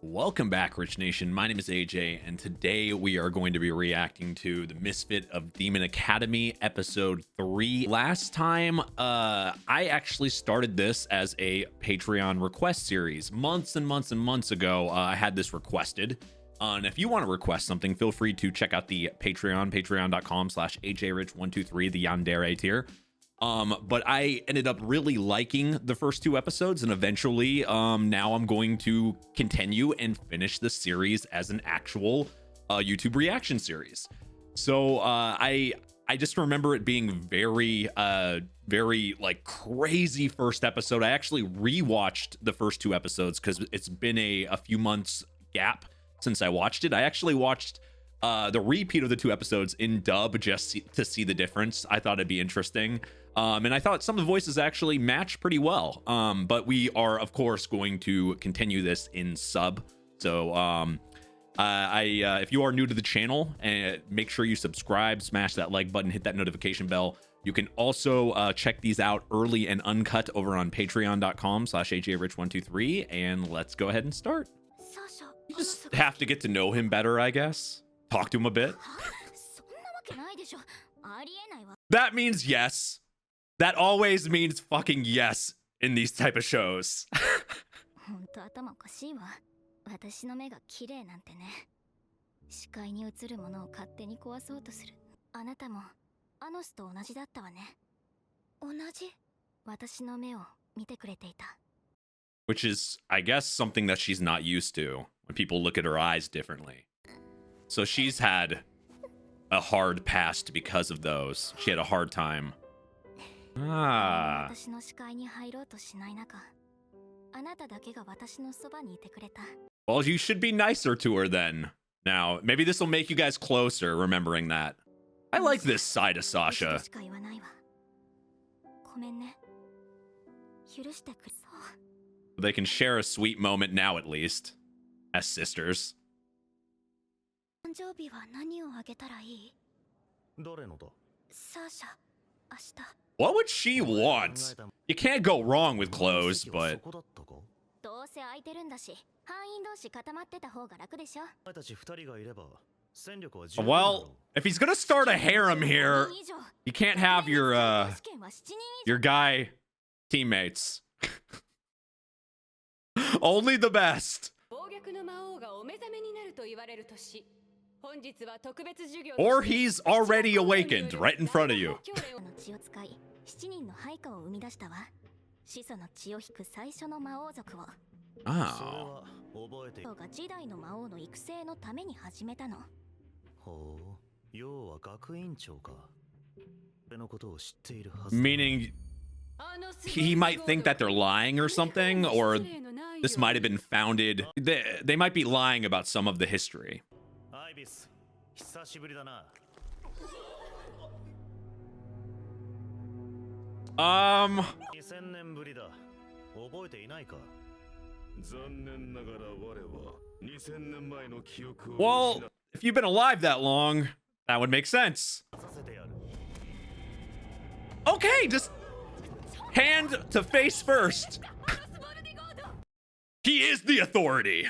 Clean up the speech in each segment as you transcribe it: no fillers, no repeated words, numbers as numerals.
Welcome back, Rich Nation. My name is AJ, and today we are going to be reacting to the Misfit of Demon Academy episode 3. Last time, I actually started this as a Patreon request series. Months and months and months ago, I had this requested. And if you want to request something, feel free to check out the Patreon, patreon.com/AJRich123, the Yandere tier. But I ended up really liking the first two episodes, and eventually now I'm going to continue and finish the series as an actual YouTube reaction series. So I just remember it being very like crazy first episode. I actually rewatched the first two episodes because it's been a few months gap since I watched it. I actually watched the repeat of the two episodes in dub just to see the difference. I thought it'd be interesting. And I thought some of the voices actually match pretty well. But we are, of course, going to continue this in sub. So if you are new to the channel, make sure you subscribe, smash that like button, hit that notification bell. You can also check these out early and uncut over on patreon.com/AJRich123. And let's go ahead and start. You just have to get to know him better, I guess. Talk to him a bit. That means yes. That always means fucking yes in these type of shows. Which is, I guess, something that she's not used to when people look at her eyes differently. So she's had a hard past because of those. She had a hard time. Ah. Well, you should be nicer to her then. Now, maybe this will make you guys closer, remembering that. I like this side of Sasha. They can share a sweet moment now, at least, as sisters. What would she want? You can't go wrong with clothes, but... Well, if he's gonna start a harem here, you can't have your guy teammates. Only the best. Or he's already awakened right in front of you. Oh. Meaning he might think that they're lying or something, or this might have been founded. They might be lying about some of the history. Well, if you've been alive that long, that would make sense. Okay, just hand to face first. He is the authority.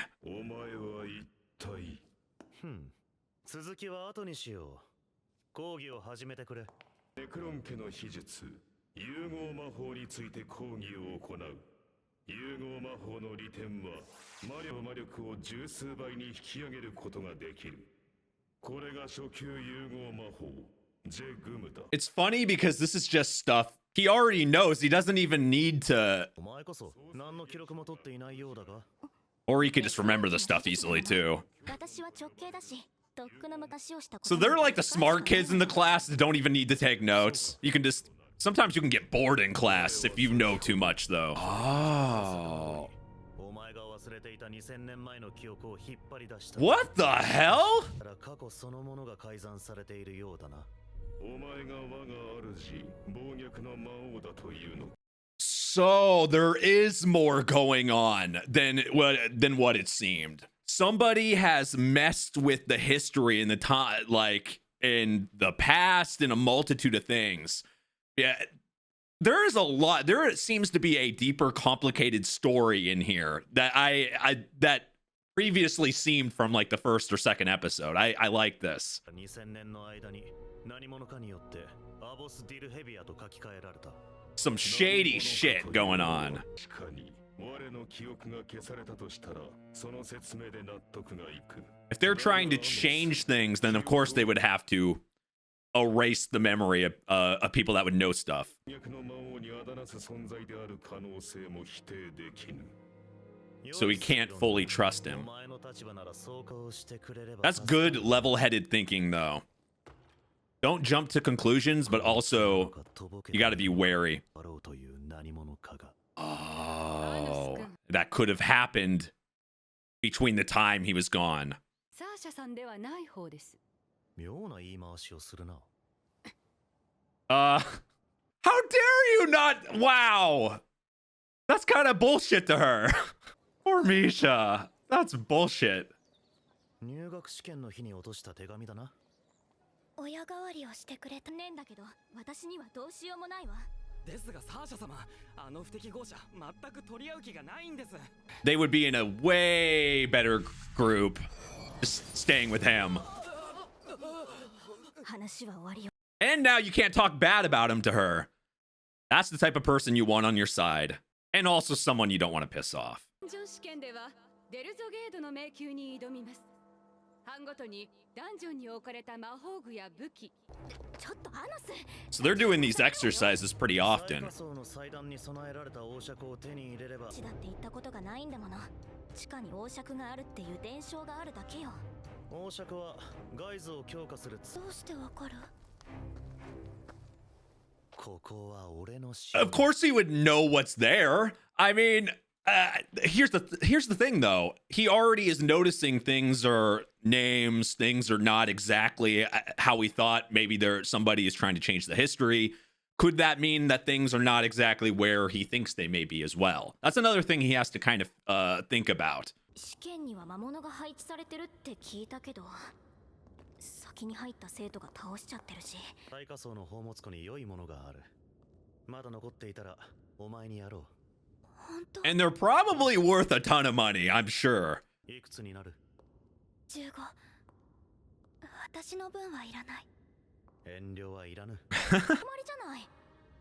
It's funny because this is just stuff he already knows. He doesn't even need to. Or he could just remember the stuff easily too. So they're like the smart kids in the class that don't even need to take notes. You can just... Sometimes you can get bored in class if you know too much, though. Oh. What the hell? So there is more going on than what it seemed. Somebody has messed with the history in the time, like in the past, in a multitude of things. Yeah, there is a lot. There seems to be a deeper, complicated story in here that that previously seemed from like the first or second episode. I like this. 2000年の間に何者かによってアボス・ディルヘビアと書き換えられた。 Some shady shit going on. 確かに我の記憶が消されたとしたらその説明で納得がいく。 If they're trying to change things, then of course they would have to erase the memory of people that would know stuff. 脈の魔王にあだなす存在である可能性も否定できぬ。 So we can't fully trust him. お前の立場ならそうこうしてくれれば That's good level-headed thinking, though. Don't jump to conclusions, but also you got to be wary. あろうという何者かが Oh, that could have happened between the time he was gone. サーシャさんではない方です。妙な言い回しをするな。How dare you not? Wow. That's kind of bullshit to her. Poor Misha. That's bullshit. 入学試験の日に落とした手紙だな。親代わりをしてくれたねんだけど、私にはどうしようもないわ。ですがサーシャ様、あの不適合者全く取り合う気がないんです。 They would be in a way better group just staying with him. 話は終わりよ。 And now you can't talk bad about him to her. That's the type of person you want on your side. And also someone you don't want to piss off. ダンジョン試験ではデルゾゲードの迷宮に挑みます。班ごとにダンジョンに置かれた魔法具や武器。ちょっとアノス。 So they're doing these exercises pretty 最 often. 下層の祭壇に備えられた王爵を手に入れれば地だって行ったことがないんだもの。地下に王爵があるっていう伝承があるだけよ。王爵はガイズを強化するつどうしてわかる？ここは俺の城 Of course he would know what's there. I mean, here's the thing though. He already is noticing things or names, things are not exactly how we thought. Maybe somebody is trying to change the history. Could that mean that things are not exactly where he thinks they may be as well? That's another thing he has to kind of think about. 試験には魔物が配置されてるって聞いたけど、先に入った生徒が倒しちゃってるし。最下層の宝物庫に良いものがある。まだ残っていたらお前にやろ本当And they're probably worth a ton of money, I'm sure. う。いくつになる？ 15。私の分はいらない。遠慮はいらぬ。決まりじゃない。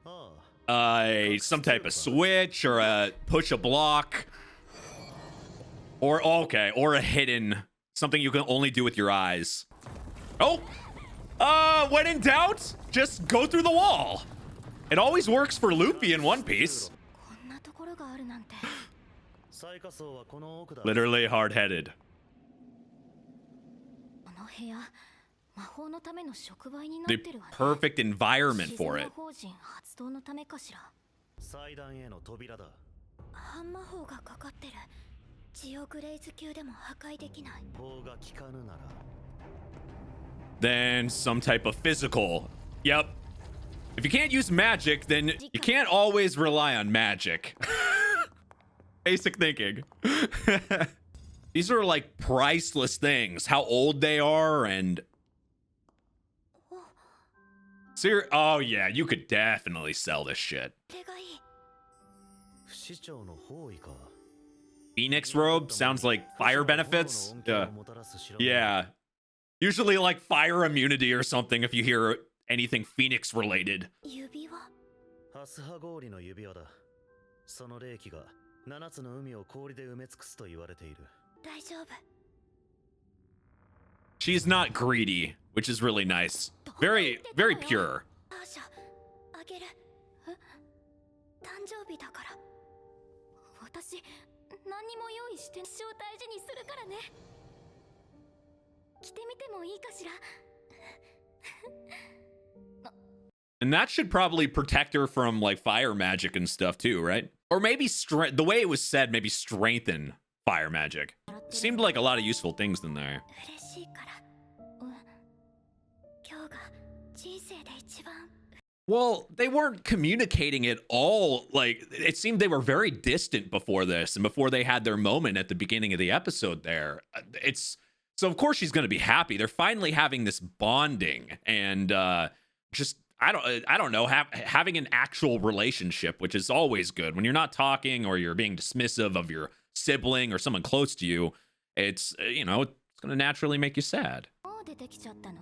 ああ、Some type of switch or a push a block. Or a hidden something you can only do with your eyes. Oh, when in doubt, just go through the wall. It always works for Luffy in One Piece. こんなところがあるなんて。最下層はこの奥だ。 Literally hard-headed. この部屋、魔法のための触媒になっ The てるわね。 perfect environment for 自然 it. 魔法陣発動のためかしら。祭壇への扉だ。半魔法がかかってる。ジオグレイズ級でも破壊できない。法が効かぬなら Then some type of physical. Yep. If you can't use magic, then you can't always rely on magic. Basic thinking. These are like priceless things. How old they are and... Oh yeah, you could definitely sell this shit. 手がいい。不死鳥の包囲か。 Phoenix robe sounds like fire benefits. Yeah. Usually like fire immunity or something if you hear anything Phoenix related. 指輪。ハスハ氷の指輪だ。その霊気が7つの海を氷で埋め尽くすと言われている。大丈夫。 She's not greedy, which is really nice. Very, very pure. アーシャ、あげる。え？誕生日だから。私、何にも用意して一生大事にするからね。着てみてもいいかしら。 And that should probably protect her from like fire magic and stuff too, right? Or maybe the way it was said, maybe strengthen fire magic. Seemed like a lot of useful things in there. 嬉しいから。うん。今日が人生で一番。 Well, they weren't communicating at all. Like, it seemed they were very distant before this and before they had their moment at the beginning of the episode there. So of course she's going to be happy. They're finally having this bonding and just, I don't know, having an actual relationship, which is always good when you're not talking or you're being dismissive of your sibling or someone close to you. it's you know, it's gonna naturally make you sad. もう出てきちゃったの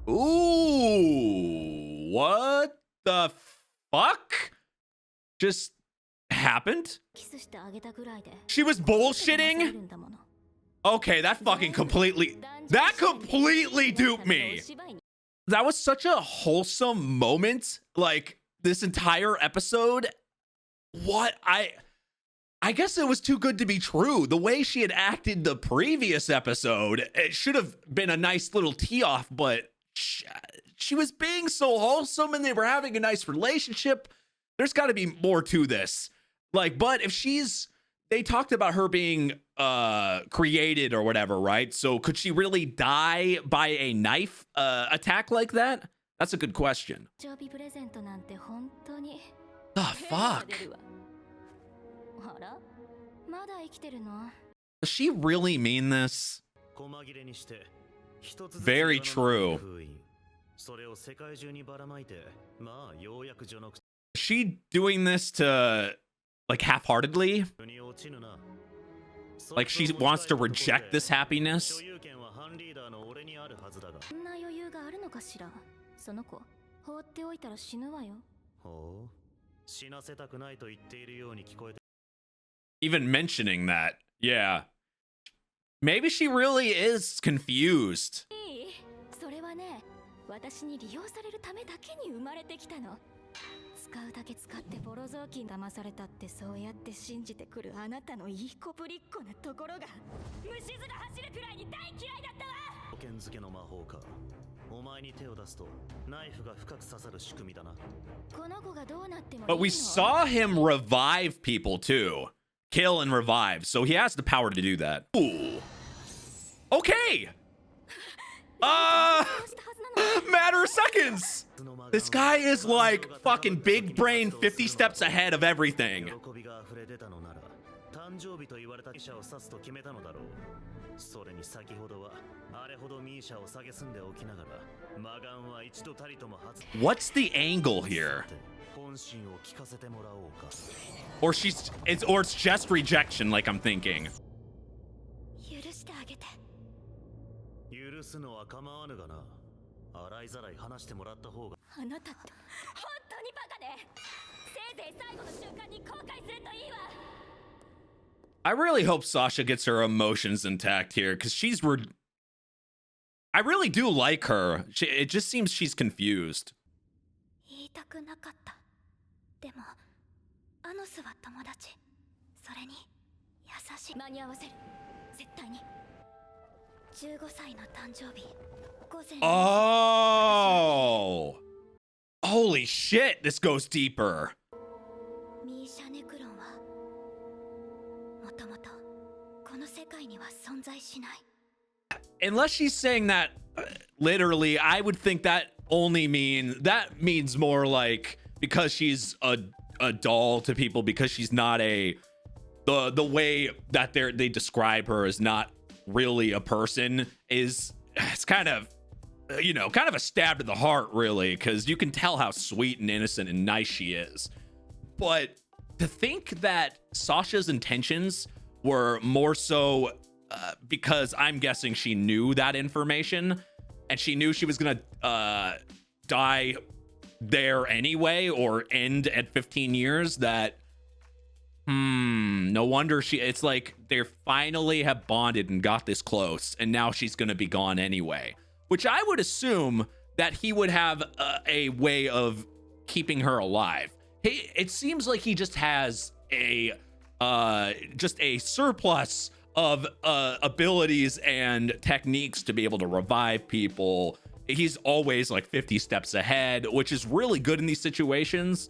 Ooh, what the fuck just happened? キスしてあげたぐらいで She was 騙され bullshitting? るんだもの Okay, that completely duped me. That was such a wholesome moment, like this entire episode. What I guess it was too good to be true. The way she had acted the previous episode, it should have been a nice little tee off, but she was being so wholesome and they were having a nice relationship. There's got to be more to this. Like, but if they talked about her being created or whatever, right? So could she really die by a knife attack like that? That's a good question. 誕生日プレゼントなんて本当に The fuck? あらまだ生きてるの Does she really mean this? 細切れにして一つずつ Very true. 封印それを世界中にばらまいてまあようやく序の Is she doing this to like half-heartedly? 口に落ちぬな Like she wants to reject this happiness? 所有権はハンリーダーの俺にあるはずだがそんな余裕があるのかしらその子放っておいたら死ぬわよほう死なせたくないと言っているように聞こえて Even mentioning that. Yeah. Maybe she really is confused. いいそれはね私に利用されるためだけに生まれてきたの使うだけ使ってボロ雑巾騙されたってそうやって信じてくるあなたのいい子ぶりっ子なところが虫唾走るくらいに大嫌いだったわ保険付けの魔法かお前に手を出すとナイフが深く刺さる仕組みだなこの子がどうなってもいい But の we saw him revive people too. Kill and revive. So he has the power to do that. Ooh. Okay. Matter of seconds. This guy is like fucking big brain 50 steps ahead of everything. 喜びが溢れ出たのなら誕生日と言われたミーシャを指すと決めたのだろうそれに先ほどはあれほどミーシャを蔑んでおきながら魔眼は一度たりとも外 What's the angle here? 本心を聞かせてもらおうか Or it's just rejection like I'm thinking. 許してあげて許すのは構わぬがな洗いざらい話してもらった方があなたって本当にバカねせいぜい最後の瞬間に後悔するといいわ I really hope Sasha gets her emotions intact here because I really do like her. It just seems she's confused. 言いたくなかったでもアノスは友達それに優しい間に合わせる絶対に15歳の誕生日午前 Oh. Holy shit, this goes deeper. ミーシャネクロンはもともとこの世界には存在しない Unless she's saying that literally, I would think that means more like because she's a doll to people because she's not the way that they describe her as not really a person it's kind of kind of a stab to the heart really because you can tell how sweet and innocent and nice she is. But to think that Sasha's intentions were more so because I'm guessing she knew that information and she knew she was gonna die there anyway or end at 15 years that no wonder it's like they finally have bonded and got this close and now she's gonna be gone anyway, which I would assume that he would have a way of keeping her alive. It seems like he just has a surplus of abilities and techniques to be able to revive people. He's always like 50 steps ahead, which is really good in these situations.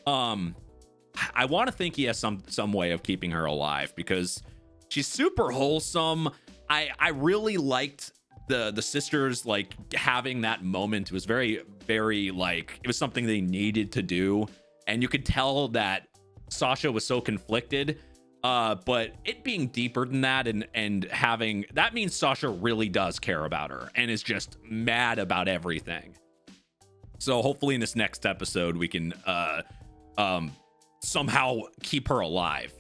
I want to think he has some way of keeping her alive because she's super wholesome. I really liked the sisters like having that moment. It was very, very like it was something they needed to do. And you could tell that Sasha was so conflicted. But it being deeper than that and having that means Sasha really does care about her and is just mad about everything. So hopefully in this next episode we can somehow keep her alive.